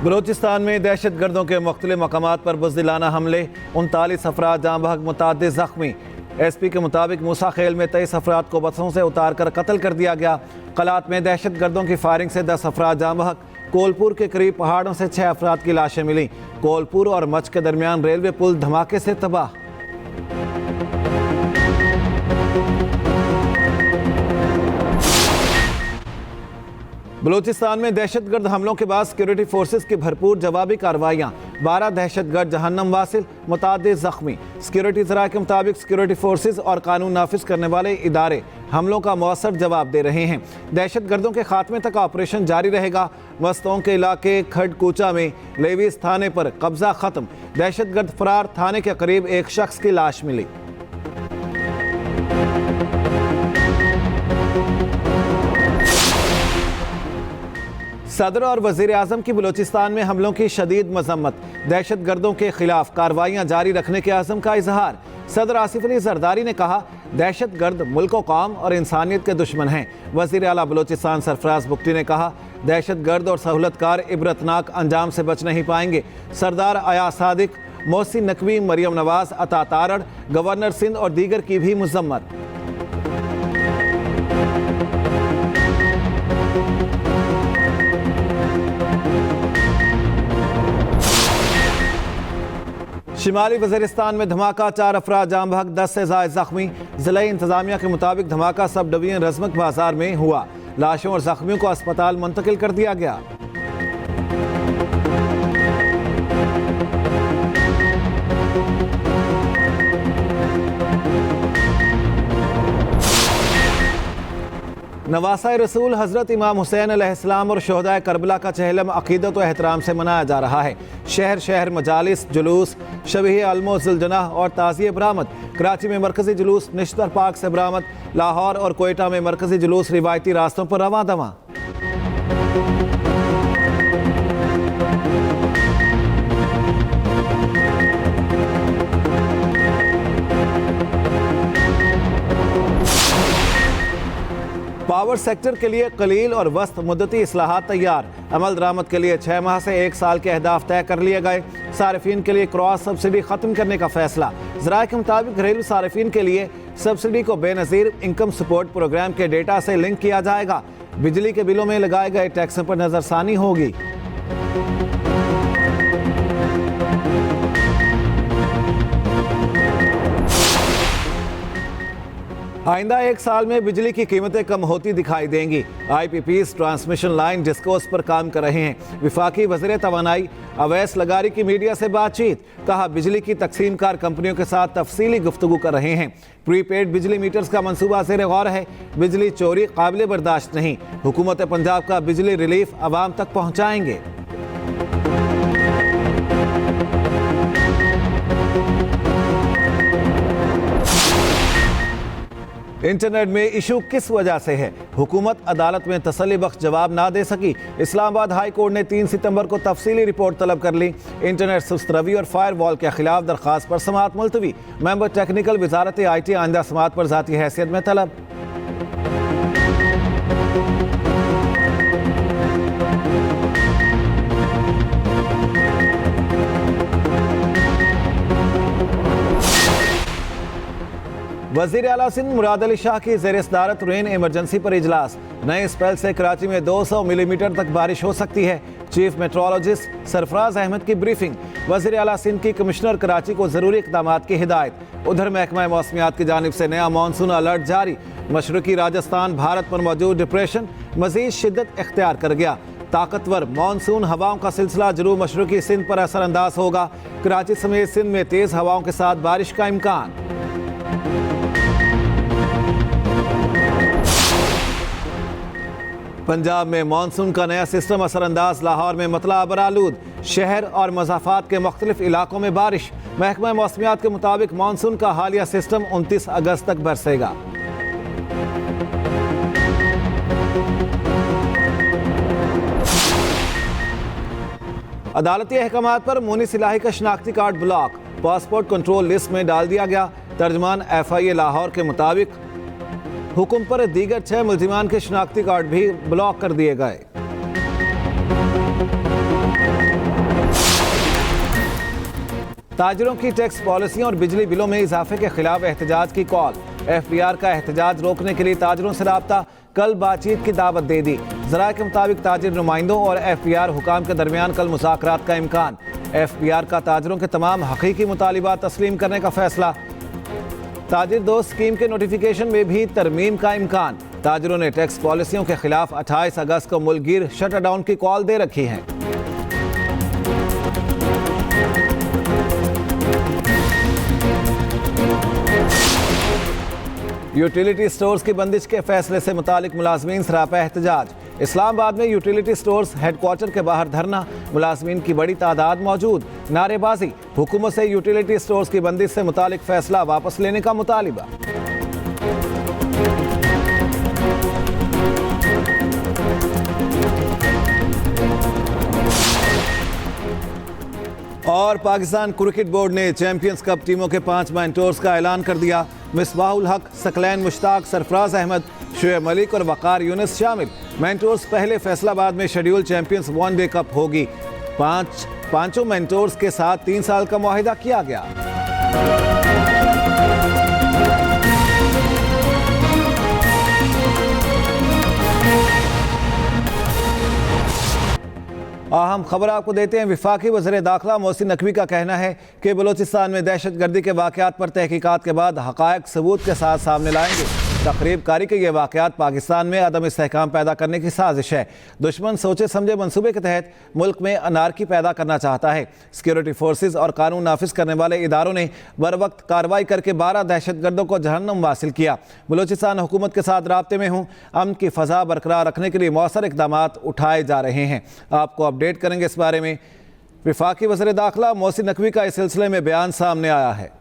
बलूचिस्तान में दहशत गर्दों के मुख्तलिफ मकामात पर बुज़दिलाना हमले, 39 अफराद जाँ बहक, मुतअद्दिद ज़ख्मी। SP के मुताबिक मूसा खेल में 23 अफराद को बसों से उतार कर कत्ल कर दिया गया। कलात में दहशत गर्दों की फायरिंग से 10 अफराद जाँ बहक। कोलपुर के करीब पहाड़ों से 6 अफराद की लाशें मिली। कोलपुर और मच के दरमियान रेलवे पुल धमाके से तबाह। बलूचिस्तान में दहशतगर्द हमलों के बाद सिक्योरिटी फोर्सेस की भरपूर जवाबी कार्रवाइयाँ, 12 दहशतगर्द जहन्नम वासिल, मुतअद्दिद ज़ख्मी। सिक्योरिटी ज़राए के मुताबिक सिक्योरिटी फोर्सेस और कानून नाफिज करने वाले इदारे हमलों का मौसर जवाब दे रहे हैं। दहशतगर्दों के खात्मे तक ऑपरेशन जारी रहेगा। मस्तों के इलाके खडकूचा में लेवीस थाने पर कब्जा खत्म, दहशतगर्द फरार, थाने के करीब एक शख्स की लाश मिली। सदर और वज़ीर आज़म की बलूचिस्तान में हमलों की शदीद मजम्मत, दहशत गर्दों के खिलाफ कार्रवाइयाँ जारी रखने के आज़म का इजहार। सदर आसिफ अली जरदारी ने कहा, दहशत गर्द मुल्क कौम और इंसानियत के दुश्मन हैं। वज़ीर आला बलूचिस्तान सरफराज बुख्ती ने कहा, दहशत गर्द और सहूलतकार इबरतनाक अंजाम से बच नहीं पाएंगे। सरदार अयाज सादिक, मोहसिन नकवी, मरियम नवाज, अता तारड़, गवर्नर सिंध और दीगर की भी मजम्मत। शिमाली वज़ीरिस्तान में धमाका, 4 अफराद जाँ बहक, 10 से ज़ायद ज़ख्मी। ज़िला इंतज़ामिया के मुताबिक धमाका सब डिवीजन रज़मक बाजार में हुआ। लाशों और ज़ख्मियों को अस्पताल मुंतकिल कर दिया गया। नवासा रसूल हज़रत इमाम हुसैन अलैहिस्सलाम और शोहदाए करबला का चहलम अक़ीदत व एहतराम से मनाया जा रहा है। शहर शहर मजालिस, जुलूस, शबीह अलमो ज़ुलजनाह और ताज़िए बरामद। कराची में मरकज़ी जुलूस निश्तर पाक से बरामद। लाहौर और कोयटा में मरकज़ी जुलूस रिवायती रास्तों पर रवां दवां। पावर सेक्टर के लिए कलील और वस्त मुद्दती इस्लाहात तैयार। अमल दरामद के लिए 6 माह से 1 साल के अहदाफ तय कर लिए गए। सारिफीन के लिए क्रॉस सब्सिडी ख़त्म करने का फैसला। ज़राए के मुताबिक घरेलू सारिफीन के लिए सब्सिडी को बेनज़ीर इनकम सपोर्ट प्रोग्राम के डेटा से लिंक किया जाएगा। बिजली के बिलों में लगाए गए टैक्स पर नज़रसानी होगी। आइंदा 1 साल में बिजली की कीमतें कम होती दिखाई देंगी। IPPs ट्रांसमिशन लाइन डिस्कोर्स पर काम कर रहे हैं। विफाकी वज़ीर तवानाई अवैस लगारी की मीडिया से बातचीत, कहा बिजली की तकसीम कार कंपनियों के साथ तफसीली गुफ्तगू कर रहे हैं। प्रीपेड बिजली मीटर्स का मंसूबा ज़ेर गौर है। बिजली चोरी काबिल बर्दाश्त नहीं। हुकूमत पंजाब का बिजली रिलीफ आवाम तक पहुँचाएंगे। इंटरनेट में इशू किस वजह से है? हुकूमत अदालत में तसल्ली बख्श जवाब ना दे सकी। इस्लामाबाद हाई कोर्ट ने 3 सितंबर को तफसीली रिपोर्ट तलब कर ली। इंटरनेट सुस्त रवि और फायर वॉल के खिलाफ दरख्वास्त पर समाअत मुलतवी। मेंबर टेक्निकल वजारत IT आइंदा समाअत पर ज़ाती हैसियत में तलब। वज़ीर आला सिंध मुराद अली शाह की ज़ेर सदारत रेन इमरजेंसी पर इजलास। नए स्पेल से कराची में 200 मिलीमीटर तक बारिश हो सकती है। चीफ मेट्रोलॉजिस्ट सरफराज अहमद की ब्रीफिंग। वज़ीर आला सिंध की कमिश्नर कराची को ज़रूरी इक़दामात की हिदायत। उधर महकमा मौसमियात की जानिब से नया मानसून अलर्ट जारी। मशरक़ी राजस्थान भारत पर मौजूद डिप्रेशन मज़ीद शिद्दत इख्तियार कर गया। ताकतवर मानसून हवाओं का सिलसिला जनूब मशरक़ी सिंध पर असरअंदाज होगा। कराची समेत सिंध में तेज़ हवाओं के साथ बारिश का इम्कान। पंजाब में मानसून का नया सिस्टम असरअंदाज। लाहौर में मतला अबरालूद। शहर और मज़ाफ़ात के मुख्तलिफ इलाकों में बारिश। महकमा मौसमियात के मुताबिक मानसून का हालिया सिस्टम 29 अगस्त तक बरसेगा। अदालती अहकामात पर मुनीस इलाही का शनाख्ती card block. Passport control list में डाल दिया गया। तर्जमान FIA लाहौर के मुताबिक हुक्म पर दीगर 6 मुल्जिमान के शनाख्ती कार्ड भी ब्लॉक कर दिए गए। ताजिरों की टैक्स पॉलिसियों और बिजली बिलों में इजाफे के खिलाफ एहतजाज की कॉल। FBR का एहतजाज रोकने के लिए ताजिरों से राब्ता, कल बातचीत की दावत दे दी। ज़राए के मुताबिक ताजिर नुमाइंदों और FBR हुकाम के दरमियान कल मुज़ाकरात का इम्कान। FBR का ताजिरों के तमाम हकीकी मुतालिबात तस्लीम करने का फैसला। ताजिर दोस्त स्कीम के नोटिफिकेशन में भी तरमीम का इम्कान। ताजिरों ने टैक्स पॉलिसियों के खिलाफ 28 अगस्त को मुल्कगीर शटडाउन की कॉल दे रखी है। यूटिलिटी स्टोर्स की बंदिश के फैसले से मुतालिक मुलाजमीन सरापा एहतजाज। इस्लामाबाद में यूटिलिटी स्टोर्स हेडक्वार्टर के बाहर धरना, मुलाजमीन की बड़ी तादाद मौजूद। नारेबाजी, हुकूमत से यूटिलिटी स्टोर्स की बंदिश से मुतालिक फैसला वापस लेने का मुतालिबा। और पाकिस्तान क्रिकेट बोर्ड ने चैंपियंस कप टीमों के 5 मेंटोर्स का ऐलान कर दिया। मिसबाहुल हक, सकलैन मुश्ताक, सरफराज अहमद, शुएब मलिक और वकार यूनुस शामिल। मेंटोर्स पहले फैसलाबाद में शेड्यूल चैंपियंस वनडे कप होगी। पांचों मेंटोर्स के साथ 3 साल का मुआहिदा किया गया। अहम खबर आपको देते हैं। वफाकी वज़ीर दाखिला मोहसिन नकवी का कहना है कि बलूचिस्तान में दहशतगर्दी के वाक़यात पर तहकीकात के बाद हक़ायक़ सबूत के साथ सामने लाएंगे। तकरीब कारी के ये वाक़यात पाकिस्तान में अदम इस्तेहकाम पैदा करने की साजिश है। दुश्मन सोचे समझे मंसूबे के तहत मुल्क में अनारकी पैदा करना चाहता है। सिक्योरिटी फोर्सेज और कानून नाफिज करने वाले इदारों ने बर वक्त कार्रवाई करके 12 दहशतगर्दों को जहन्नम वासिल किया। बलूचिस्तान हुकूमत के साथ राब्ते में हूँ। अमन की फ़ज़ा बरकरार रखने के लिए मौसर इक़दाम उठाए जा रहे हैं। आपको अपडेट करेंगे इस बारे में। वफाकी वज़ीर दाखिला मोहसिन नकवी का इस सिलसिले में बयान सामने आया है।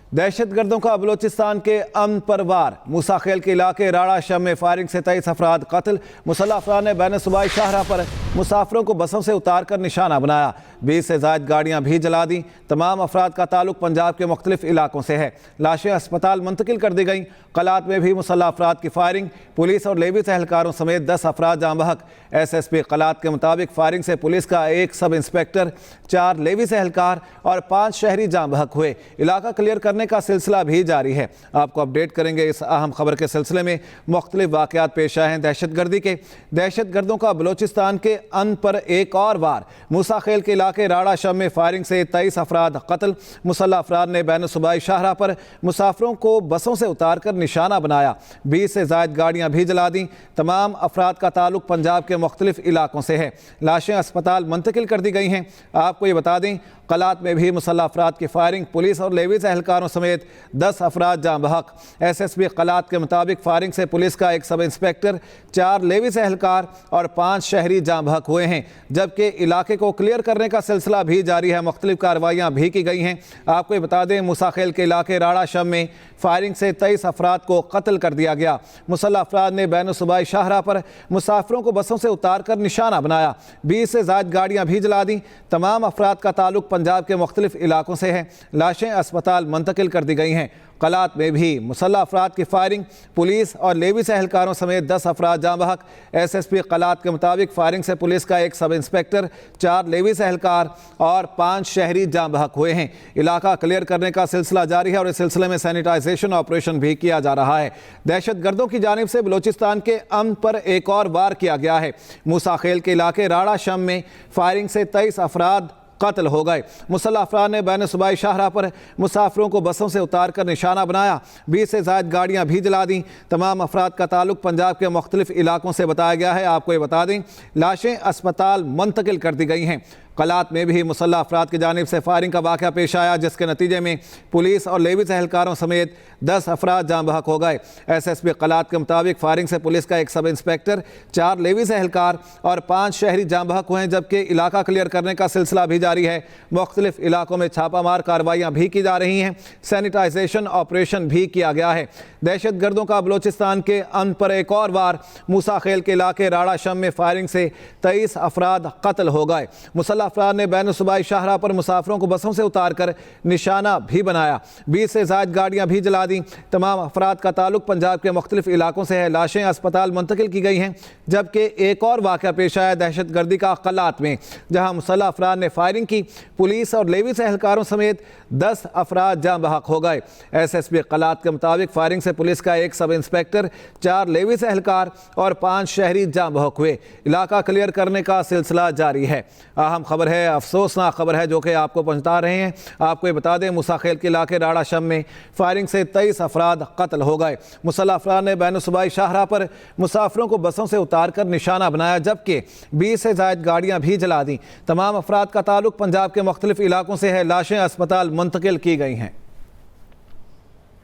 दहशतगर्दों का बलूचिस्तान के अमन पर वार। मूसा खेल के इलाके राड़ा शम में फायरिंग से 23 अफराद कत्ल। मुसल्लह अफराद ने बैन सूबाई शाहराह पर मुसाफिरों को बसों से उतार कर निशाना बनाया। 20 से ज़ायद गाड़ियाँ भी जला दी। तमाम अफराद का ताल्लुक पंजाब के मुख्तलिफ इलाकों से है। लाशें अस्पताल मुंतकिल कर दी गईं। कलात में भी मुसल्लह अफराद की फायरिंग। पुलिस और लेविस एहलकारों समेत 10 अफराद जाँ बहक। SSP कलात के मुताबिक फायरिंग से पुलिस का 1 सब इंस्पेक्टर, 4 लेविस एहलकार और 5 शहरी जाँ बहक हुए। इलाका क्लियर करने का सिलसिला भी जारी है। आपको अपडेट करेंगे इस अहम खबर के सिलसिले में। मुख्तलिफ वाक़यात पेश आए हैं दहशतगर्दी के। दहशतगर्दों का बलूचिस्तान के अन पर एक और वार। मूसा खेल के इलाके राड़ा शम में फायरिंग से 23 अफराद कत्ल। मुसल्लह अफराद ने बैन सूबाई शाहराह पर मुसाफिरों को बसों से उतार कर निशाना बनाया। 20 से ज़ायद गाड़ियाँ भी जला दी। तमाम अफराद का ताल्लुक पंजाब के मुख्तलिफ इलाकों से है। लाशें अस्पताल मुंतकिल कर दी गई हैं। आपको ये बता दें, कलात में भी मुसल्लह अफराद की फायरिंग। पुलिस और लेविस एहलकारों समेत 10 अफराद जाँ बहक। SSP कलात के मुताबिक फायरिंग से पुलिस का 1 सब इंस्पेक्टर, 4 लेविस एहलकार और 5 शहरी जाँ बहक हुए हैं। जबकि इलाके को क्लियर करने का सिलसिला भी जारी है। मुख्तलिफ कार्रवाइयाँ भी की गई हैं। आपको ये बता दें, मूसा खेल के इलाके राड़ा शम में फायरिंग से 23 अफराद को कत्ल कर दिया गया। मुसल्लह अफराद ने बैन सूबाई शाहराह पर मुसाफिरों को बसों से उतार कर निशाना बनाया। 20 से ज़ायद गाड़ियाँ भी जला दी। तमाम अफराद का ताल्लुक पंजाब के मुख्तलिफ इलाकों से है। लाशें अस्पताल मुंतकिल कर दी गई हैं। कलात में भी मुसल्लह अफराद की फायरिंग। पुलिस और लेविस एहलकारों समेत 10 अफराद जाँ बहक। SSP कलात के मुताबिक फायरिंग से पुलिस का 1 सब इंस्पेक्टर, 4 लेविस एहलकार और 5 शहरी जाँ बहक हुए हैं। इलाका क्लियर करने का सिलसिला जारी है और इस सिलसिले में सैनिटाइजेशन ऑपरेशन भी किया जा रहा है। दहशतगर्दों की जानिब से बलूचिस्तान के अमन पर एक और वार किया गया है। मूसा खेल के इलाके राड़ा शम में फायरिंग से 23 अफराद कत्ल हो गए। मुसल्लह अफराद ने बैन सूबाई शाहराह पर मुसाफिरों को बसों से उतार कर निशाना बनाया। 20 से ज़ायद गाड़ियाँ भी जला दी। तमाम अफराद का ताल्लुक पंजाब के मुख्तलिफ इलाकों से बताया गया है। आपको ये बता दें, लाशें अस्पताल मुंतकिल कर दी गई हैं। कलात में भी मुसल्लह अफराद की जानिब से फायरिंग का वाक़या पेश आया, जिसके नतीजे में पुलिस और लेविस एहलकारों समेत 10 अफराद जाँ बहक हो गए। SSP कलात के मुताबिक फायरिंग से पुलिस का 1 सब इंस्पेक्टर, 4 लेविस एहलकार और 5 शहरी जाँ बहक हुए हैं। जबकि इलाका क्लियर करने का सिलसिला भी जारी है। मुख्तलिफ इलाकों में छापामार कार्रवाइयाँ भी की जा रही हैं। सैनिटाइजेशन ऑपरेशन भी किया गया है। दहशतगर्दों का बलूचिस्तान के अमन पर एक और वार। मूसा खेल के इलाके राड़ा शम में फायरिंग से 23 अफराद कत्ल हो गए। मुसल्लह अफराद ने बैन सूबाई शाहराह पर मुसाफिरों को बसों से उतारकर निशाना भी बनाया। 20 से ज़ायद गाड़ियाँ भी जला दी। तमाम अफराद का ताल्लुक पंजाब के मुख्तलिफ इलाकों से है। लाशें अस्पताल मुंतकिल की गई हैं। जबकि एक और वाक़या पेश आया दहशत गर्दी का कलात में, जहाँ मुसल्लह अफराद ने फायरिंग की। पुलिस और लेवीस एहलकारों समेत 10 अफराद जाँ बहक हो गए। SSP कलात के मुताबिक फायरिंग से पुलिस का एक सब इंस्पेक्टर, 4 लेवीस एहलकार और 5 शहरी जाँ बहक हुए। इलाका क्लियर करने का सिलसिला जारी है। अहम खबर है, अफसोसनाक खबर है जो कि आपको पहुँचा रहे हैं। आपको ये बता दें, मूसाखेल के इलाके राड़ा शम में फायरिंग से 23 अफराद कत्ल हो गए। मुसल्लह अफराद ने बैन सूबाई शाहराह पर मुसाफिरों को बसों से उतार कर निशाना बनाया, जबकि 20 से ज़ायद गाड़ियाँ भी जला दी। तमाम अफराद का ताल्लुक पंजाब के मुख्तलिफ इलाकों से है। लाशें अस्पताल मुंतकिल की गई हैं।